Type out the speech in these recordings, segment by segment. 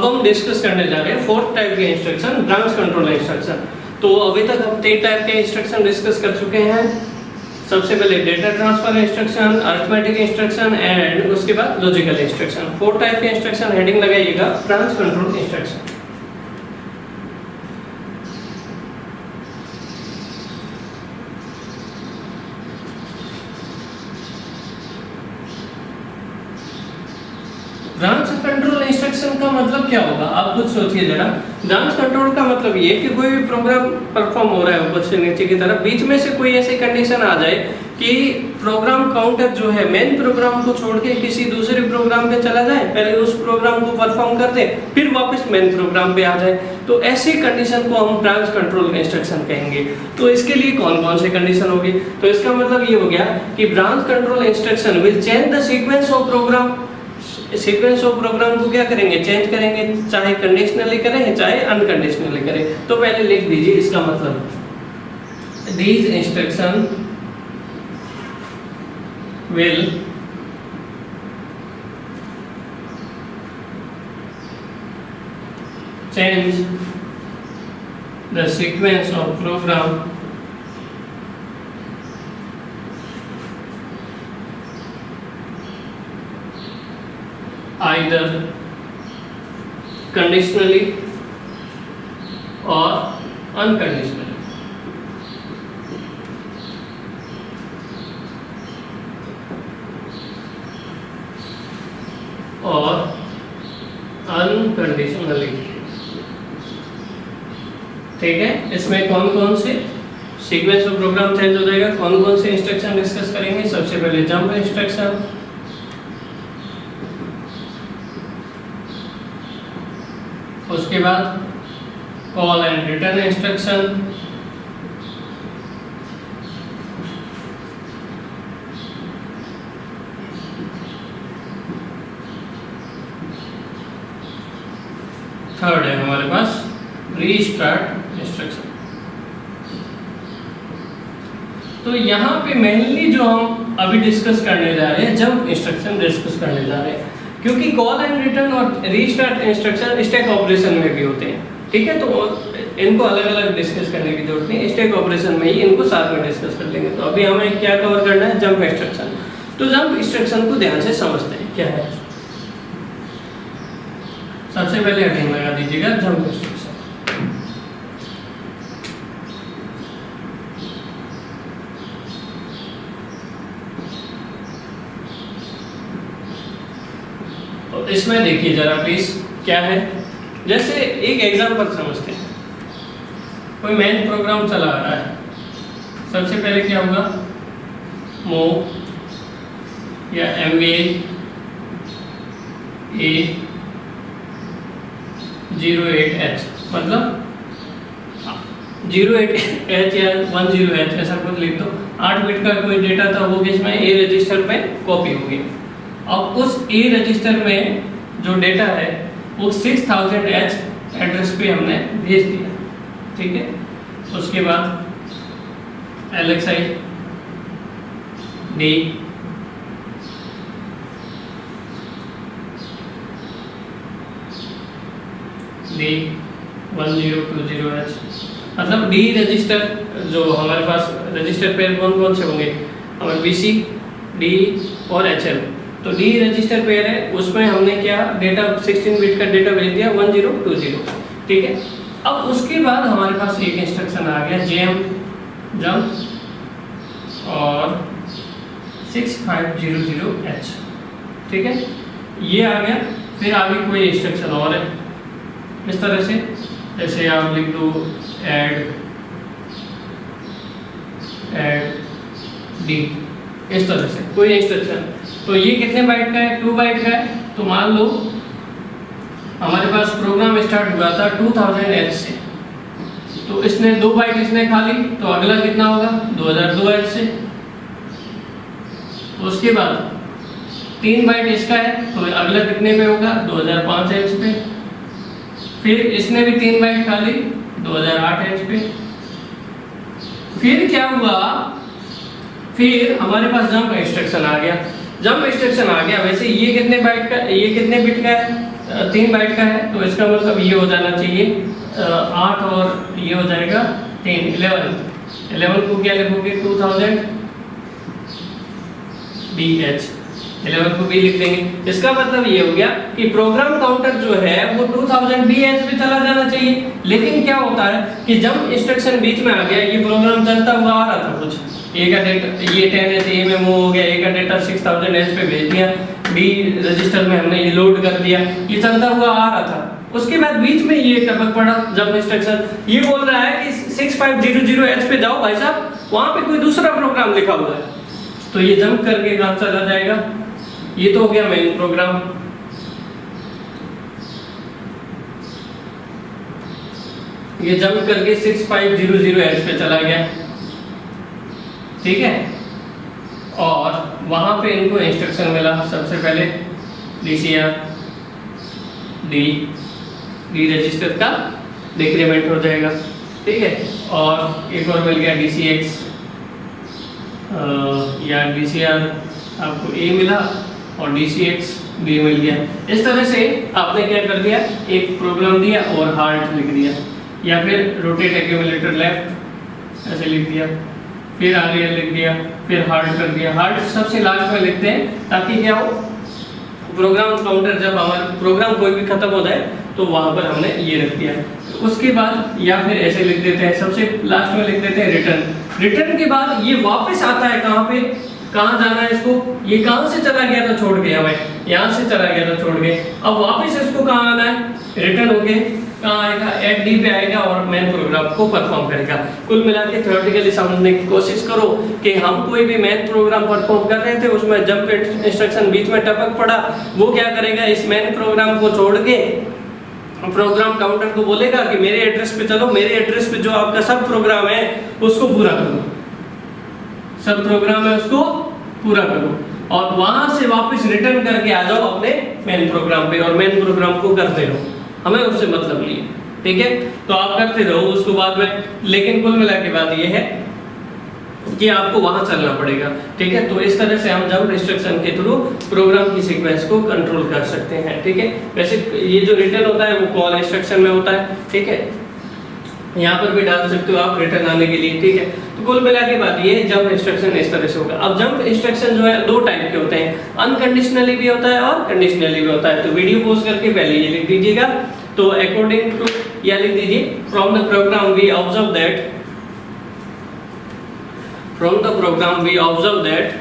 अब हम डिस्कस करने जा रहे हैं फोर्थ टाइप के इंस्ट्रक्शन, ब्रांच कंट्रोल इंस्ट्रक्शन। तो अभी तक हम 3 टाइप के इंस्ट्रक्शन डिस्कस कर चुके हैं। सबसे पहले data transfer instruction, arithmetic instruction and उसके बाद लॉजिकल इंस्ट्रक्शन। 4 टाइप के इंस्ट्रक्शन हेडिंग लगाइएगा branch control instruction. Branch control instruction का मतलब क्या होगा, आप खुद सोचिए जरा। ब्रांच कंट्रोल का मतलब ये कि कोई भी प्रोग्राम परफॉर्म हो रहा है ऊपर से नीचे की तरफ, बीच में से कोई ऐसी कंडीशन आ जाए कि प्रोग्राम काउंटर जो है मेन प्रोग्राम को छोड़ के किसी दूसरे प्रोग्राम पे चला जाए, पहले उस प्रोग्राम को परफॉर्म कर दे फिर वापस मेन प्रोग्राम पे आ जाए, तो ऐसी कंडीशन को हम ब्रांच कंट्रोल इंस्ट्रक्शन कहेंगे। तो इसके लिए कौन कौन से कंडीशन होगी, तो इसका मतलब ये हो गया कि branch control instruction will change the sequence of program. Sequence of program को क्या करेंगे, चेंज करेंगे, चाहे कंडीशनली करें चाहे अनकंडीशनली करें। तो पहले लिख दीजिए इसका मतलब, these instruction will change the sequence of program either conditionally or unconditionally। और अनकंडीशनली, ठीक है। इसमें कौन कौन से सीक्वेंस ऑफ प्रोग्राम चेंज हो जाएगा, कौन कौन से इंस्ट्रक्शन डिस्कस करेंगे। सबसे पहले जंप इंस्ट्रक्शन, उसके बाद call and return instruction, third है हमारे पास रीस्टार्ट इंस्ट्रक्शन। तो यहाँ पे मेनली जो हम अभी डिस्कस करने जा रहे हैं जंप इंस्ट्रक्शन डिस्कस करने जा रहे हैं, क्योंकि कॉल एंड रिटर्न और रीस्टार्ट इंस्ट्रक्शन स्टैक ऑपरेशन में भी होते हैं, ठीक है। तो इनको अलग अलग डिस्कस करने की जरूरत नहीं, स्टैक ऑपरेशन में ही इनको साथ में डिस्कस कर लेंगे। तो अभी हमें क्या कवर करना है, जंप इंस्ट्रक्शन। तो जंप इंस्ट्रक्शन को ध्यान से समझते हैं क्या है। सबसे पहले हेडिंग लगा दीजिएगा जंप इंस्ट्रक्शन। तो इसमें देखिए जरा प्लीज क्या है, जैसे एक एग्जांपल समझते हैं। कोई मेन प्रोग्राम चला आ रहा है, सबसे पहले क्या होगा, मूव या MVI A08H, मतलब 08H या 10H ऐसा कुछ लिख दो। 8 बिट का कोई डेटा था वो इसमें A रजिस्टर पे कॉपी हो गया। अब उस A रजिस्टर में जो डेटा है वो 6000H एड्रेस पे हमने भेज दिया, ठीक है। उसके बाद LXI D D1020H, मतलब D रजिस्टर जो हमारे पास रजिस्टर पेयर कौन कौन से होंगे, हमारे BC D और HL। तो D रजिस्टर पेयर है, उसमें हमने क्या डेटा 16 बिट का डेटा भेज दिया 1020, ठीक है। अब उसके बाद हमारे पास एक इंस्ट्रक्शन आ गया जंप और 6500H, ठीक है, ये आ गया। फिर आगे कोई इंस्ट्रक्शन और है इस तरह से, जैसे आप लिख दो ऐड D, इस तरह से कोई इंस्ट्रक्शन। तो ये कितने बाइट का है, 2 बाइट का है। तो मान लो हमारे पास प्रोग्राम स्टार्ट हुआ था 2000H से, तो इसने 2 बाइट इसने खा ली, तो अगला कितना होगा 2002H से। उसके बाद 3 बाइट इसका है, तो अगला कितने पे होगा 2005H पे। फिर इसने भी 3 बाइट खा ली 2008H पे। फिर क्या हुआ, फिर हमारे पास जंप इंस्ट्रक्शन आ गया। जंप इंस्ट्रक्शन आ गया, वैसे ये कितने बाइट का, ये कितने बिट का है 3 बाइट का है तो इसका मतलब ये हो जाना चाहिए 8 और ये हो जाएगा 3 11 को क्या लिखोगे 2000 BH 11 को भी लिख देंगे। इसका मतलब ये हो गया कि प्रोग्राम काउंटर जो है वो 2000 BH पे चला जाना चाहिए। लेकिन क्या होता है कि जब इंस्ट्रक्शन बीच में आ गया, ये प्रोग्राम चलता हुआ आ रहा था, कुछ ए का डेटा ये 10H ए में मूव हो गया, ए का डेटा 6000H पे भेज दिया, बी रजिस्टर में हमने ये लोड कर दिया, ये चलता हुआ आ रहा था। उसके बाद बीच में ये टपक पड़ा जब इंस्ट्रक्शन ये बोल रहा है कि 6500H पे जाओ भाई साहब, वहां पे कोई दूसरा प्रोग्राम लिखा हुआ है, तो ये जंप करके कहां चला जाएगा। ये तो हो गया मेन प्रोग्राम। ये जंप करके 6500H पे चला गया, ठीक है। और वहां पे इनको इंस्ट्रक्शन मिला, सबसे पहले DCR डी रजिस्टर का डिक्रीमेंट हो जाएगा, ठीक है। और एक और मिल गया DCX या DCR आपको A मिला और DCX B मिल गया। इस तरह से आपने क्या कर दिया, एक प्रोग्राम दिया और हार्ट लिख दिया, या फिर रोटेट एक्यूमुलेटर लेफ्ट ऐसे लिख दिया, फिर RL लिख दिया, फिर हार्ट कर दिया। हार्ट सबसे लास्ट में लिखते हैं ताकि क्या हो, प्रोग्राम काउंटर जब हमारा प्रोग्राम कोई भी खत्म हो जाए तो वहां पर हमने ये रख दिया। उसके बाद या फिर ऐसे लिख देते हैं, सबसे लास्ट में लिख देते हैं रिटर्न के बाद ये वापस आता है कहाँ पे, कहाँ जाना है इसको, ये कहाँ से चला गया था छोड़ के, हमें यहाँ से चला गया था छोड़ के, अब वापस इसको कहाँ आना है, रिटर्न होके कहाँ आएगा, एट डी पे आएगा और मेन प्रोग्राम को परफॉर्म करेगा। कुल मिला के थ्योरेटिकली समझने की कोशिश करो कि हम कोई भी मेन प्रोग्राम परफॉर्म कर रहे थे, उसमें जंप इंस्ट्रक्शन बीच में टपक पड़ा, वो क्या करेगा, इस मेन प्रोग्राम को छोड़ के प्रोग्राम काउंटर को बोलेगा कि मेरे एड्रेस पे चलो, मेरे एड्रेस पे जो आपका सब प्रोग्राम है उसको पूरा करो, सब प्रोग्राम है उसको पूरा करो, और वहां से वापस रिटर्न करके आ जाओ अपने मेन प्रोग्राम पे, और मेन प्रोग्राम को करते रहो, हमें उससे मतलब नहीं है, ठीक है। तो आप करते रहो उसको बाद में, लेकिन कुल मिला के बात ये है कि आपको वहां चलना पड़ेगा, ठीक है। तो इस तरह से हम जंप इंस्ट्रक्शन के थ्रू प्रोग्राम की सीक्वेंस को कंट्रोल कर सकते हैं, ठीक है। वैसे ये जो रिटर्न होता है वो कॉल इंस्ट्रक्शन में होता है, ठीक है, यहाँ पर भी डाल सकते हो आप रिटर्न आने के लिए, ठीक है। तो कुल मिला के बात ये जंप इंस्ट्रक्शन इस तरह से होगा। अब जंप इंस्ट्रक्शन जो है दो टाइप के होते हैं, अनकंडीशनली भी होता है और कंडीशनली भी होता है। तो वीडियो पॉज करके पहले ये लिख दीजिएगा, तो अकॉर्डिंग टू या लिख दीजिए from the program we observe that, from the program we observe that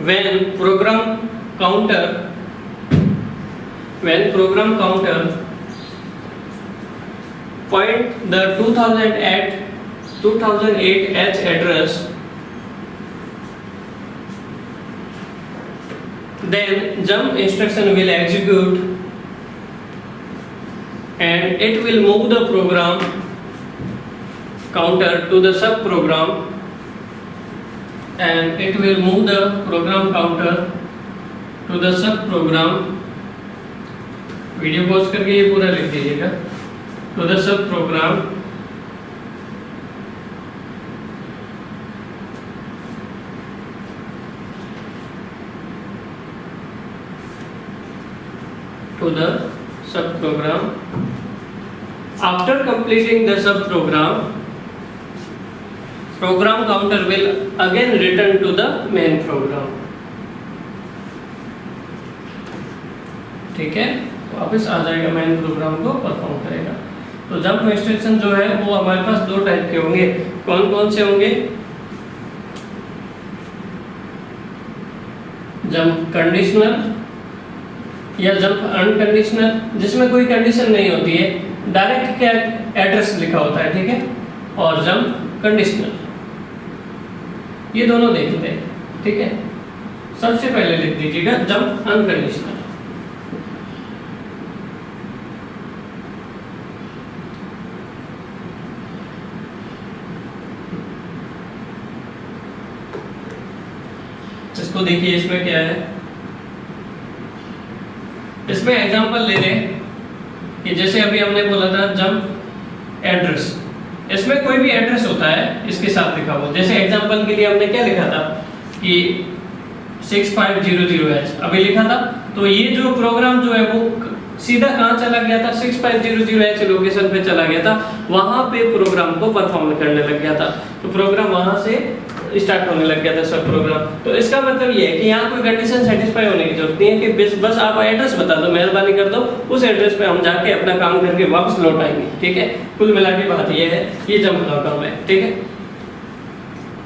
when program counter point the 2008H address, then jump instruction will execute and it will move the program counter to the sub program, and it will move the program counter to the sub program, video pause करके ये पूरा लिख दीजिएगा, to the sub program to the subprogram. After completing the subprogram, program counter will again return to the main program, ठीक है, वापस आ जाएगा main program को परफॉर्म करेगा। तो जंप इंस्ट्रक्शन जो है वो हमारे पास दो टाइप के होंगे, कौन कौन से होंगे, जंप कंडीशनल या जंप अनकंडीशनल, जिसमें कोई कंडीशन नहीं होती है, डायरेक्ट क्या एड्रेस लिखा होता है, ठीक है, और जंप कंडीशनल, ये दोनों देखते हैं, ठीक है। सबसे पहले लिख दीजिएगा जंप अनकंडीशनल। इसको देखिए, इसमें क्या है, इसमें एग्जांपल ले लें कि जैसे अभी हमने बोला था जंप एड्रेस, इसमें कोई भी एड्रेस होता है इसके साथ लिखा हुआ। जैसे एग्जांपल के लिए हमने क्या लिखा था कि 6500H अभी लिखा था, तो ये जो प्रोग्राम जो है वो सीधा कहाँ चला गया था, 6500H लोकेशन पे चला गया था, वहां पे प्रोग्राम को परफॉर्म करने लग गया था। तो प्रोग्राम वहां से स्टार्ट होने लग गया था सब प्रोग्राम। तो इसका मतलब ये है कि यहाँ कोई कंडीशन सेटिस्फाई होने की जरूरत नहीं है कि बस आप एड्रेस बता दो, मेहरबानी कर दो, उस एड्रेस पे हम जाके अपना काम करके वापस लौट आएंगे। ठीक है, कुल मिला के बात ये है, ये जंप का काम है। ठीक है,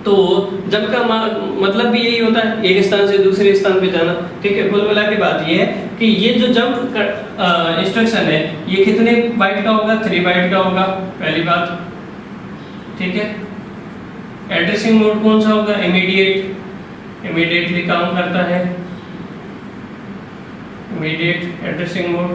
तो जंप का मतलब भी यही होता है, एक स्थान से दूसरे स्थान पे जाना। ठीक है, कुल मिला के बात ये है कि ये जो जंप इंस्ट्रक्शन है ये कितने बाइट का होगा, 3 बाइट का होगा, पहली बात। ठीक है, एड्रेसिंग मोड कौन सा होगा, इमीडिएटली काम करता है, इमीडिएट एड्रेसिंग मोड,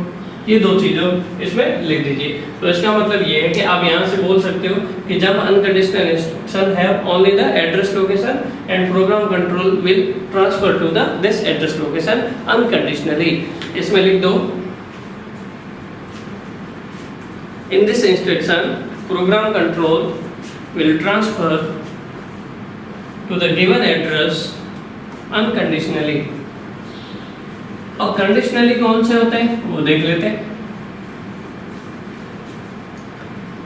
ये दो चीजों इसमें लिख दीजिए। तो इसका मतलब ये है कि आप यहाँ से बोल सकते हो कि जब unconditional instruction have only the address location and program control will transfer to the this address location unconditionally. इसमें लिख दो, in this instruction program control will transfer to the given address unconditionally। और कंडीशनली कौन से होते हैं वो देख लेते हैं।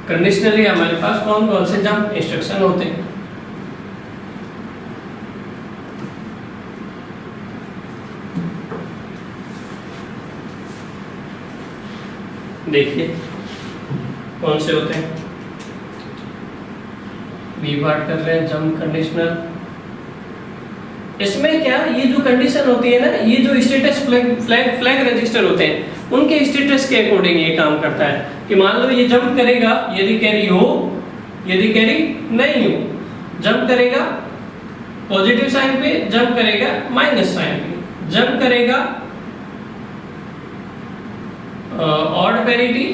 कंडीशनली हमारे पास कौन कौन से जंप इंस्ट्रक्शन होते हैं, देखिए कौन से होते हैं। बी पार्ट कर रहे हैं जंप कंडीशनल। इसमें क्या, ये जो कंडीशन होती है ना, ये जो स्टेटस फ्लैग रजिस्टर होते हैं उनके स्टेटस के अकॉर्डिंग ये काम करता है कि मान लो ये जंप करेगा यदि कैरी हो, यदि कैरी नहीं हो, जंप करेगा पॉजिटिव साइन पे, जंप करेगा माइनस साइन पे, जंप करेगा ऑड पैरिटी,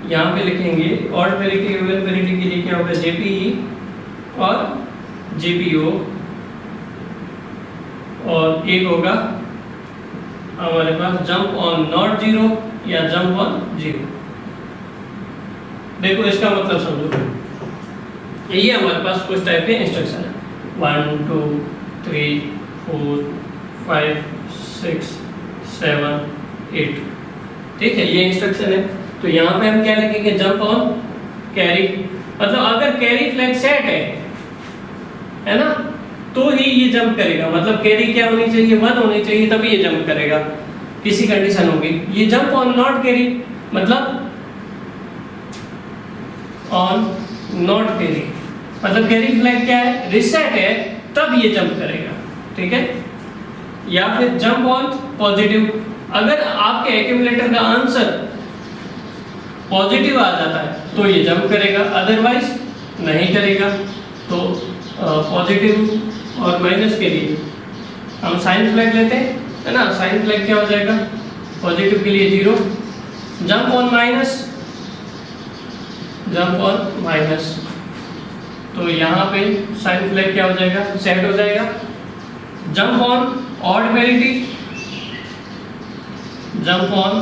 यहाँ पे लिखेंगे ऑड पैरिटी, इवन पैरिटी के लिए क्या होगा जेपीई और जीपीओ, और एक होगा हमारे पास जंप ऑन नॉट जीरो या जंप ऑन जीरो। देखो इसका मतलब समझो, ये हमारे पास कुछ टाइप के इंस्ट्रक्शन है 1 2 3 4 5 6 7 8। ठीक है, ये इंस्ट्रक्शन है। तो यहाँ पे हम क्या लिखेंगे, जंप ऑन कैरी, मतलब अगर कैरी फ्लैग सेट है ना, तो ही ये जंप करेगा। मतलब कैरी क्या होनी चाहिए, 1 होनी चाहिए, तभी ये जंप करेगा, किसी कंडीशन होगी। ये जंप ऑन नॉट कैरी, मतलब ऑन नॉट कैरी, मतलब कैरी फ्लैग क्या है, रिसेट है, तब ये जंप करेगा। ठीक है, या फिर जंप ऑन पॉजिटिव, अगर आपके एक्यूमुलेटर का आंसर पॉजिटिव आ जाता है तो ये जंप करेगा, अदरवाइज नहीं करेगा। तो पॉजिटिव और माइनस के लिए हम साइन फ्लैग लेते हैं, है ना। साइन फ्लैग क्या हो जाएगा, पॉजिटिव के लिए 0, jump on minus, jump on minus, तो यहाँ पे साइन फ्लैग क्या हो जाएगा, सेट हो जाएगा। Jump on odd parity, jump on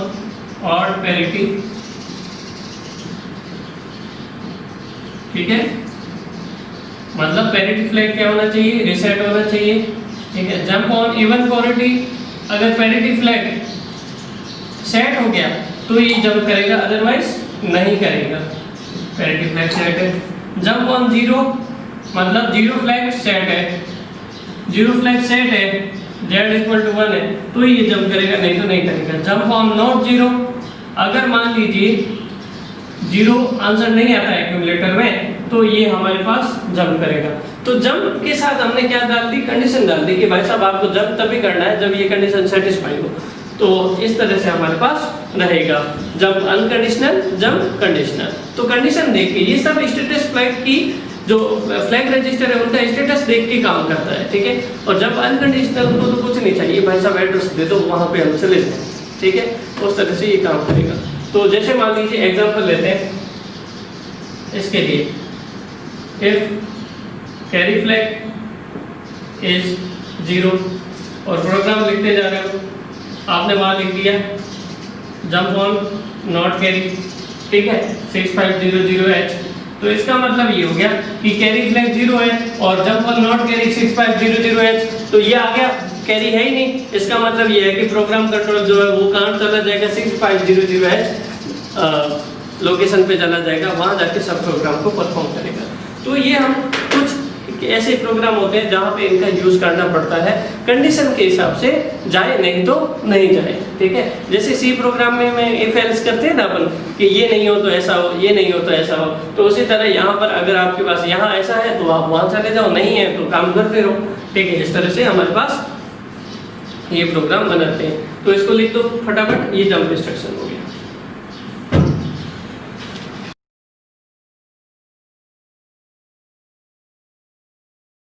odd parity, ठीक है, मतलब पैरिटी फ्लैग क्या होना चाहिए, रिसेट होना चाहिए। ठीक है, जंप ऑन इवन पैरिटी, अगर पैरिटी फ्लैग सेट हो गया तो ये जंप करेगा, अदरवाइज नहीं करेगा। पैरिटी फ्लैग सेट है। जंप ऑन जीरो, मतलब जीरो फ्लैग सेट है, जीरो फ्लैग सेट है, z=1 है, तो ये जंप करेगा, नहीं तो नहीं करेगा। जंप ऑन नॉट जीरो, अगर मान लीजिए जीरो आंसर नहीं आता है एक्यूमुलेटर में, तो ये हमारे पास जंप करेगा। तो जंप के साथ हमने क्या डाल दी, कंडीशन डाल दी कि भाई साहब आपको जंप तभी करना है जब ये कंडीशन सेटिस्फाई हो। तो इस तरह से हमारे पास रहेगा जंप अनकंडीशनल, जंप कंडीशनल। तो कंडीशन देख के, ये सब स्टेटस फ्लैग की जो फ्लैग रजिस्टर है उनका स्टेटस देख के काम करता है। ठीक है, और जब अनकंडीशनल उनको तो कुछ नहीं चाहिए, भाई साहब एड्रेस दे दो, वहां पे हम चले जाएं। ठीक है, उस तरह से ये काम करेगा। तो जैसे मान लीजिए एग्जांपल लेते हैं इसके लिए, इफ कैरी फ्लैग इज 0 और प्रोग्राम लिखते जा रहे हो, आपने वहां लिख दिया जंप ऑन नॉट कैरी, ठीक है 6500H। तो इसका मतलब ये हो गया कि कैरी फ्लैग 0 है और jump on not carry 6500H, तो ये आ गया, कैरी है ही नहीं। इसका मतलब ये है कि प्रोग्राम कंट्रोल जो है वो कहाँ चला जाएगा, 6500H लोकेशन पे चला जाएगा, वहाँ जाके सब प्रोग्राम को परफॉर्म करेगा। तो ये हम कुछ ऐसे प्रोग्राम होते हैं जहाँ पे इनका यूज करना पड़ता है, कंडीशन के हिसाब से जाए नहीं तो नहीं जाए, ठीक है। जैसे सी प्रोग्राम में इफ एल्स करते हैं ना अपन कि ये नहीं हो तो ऐसा हो, ये नहीं हो तो ऐसा हो, तो उसी तरह यहाँ पर अगर आपके पास यहाँ ऐसा है तो आप वहाँ चले जाओ, नहीं है तो काम करते रहो, ठीक है। इस तरह से हमारे पास ये प्रोग्राम बनाते हैं। तो इसको लिख दो फटाफट, ये जंप इंस्ट्रक्शन हो गया।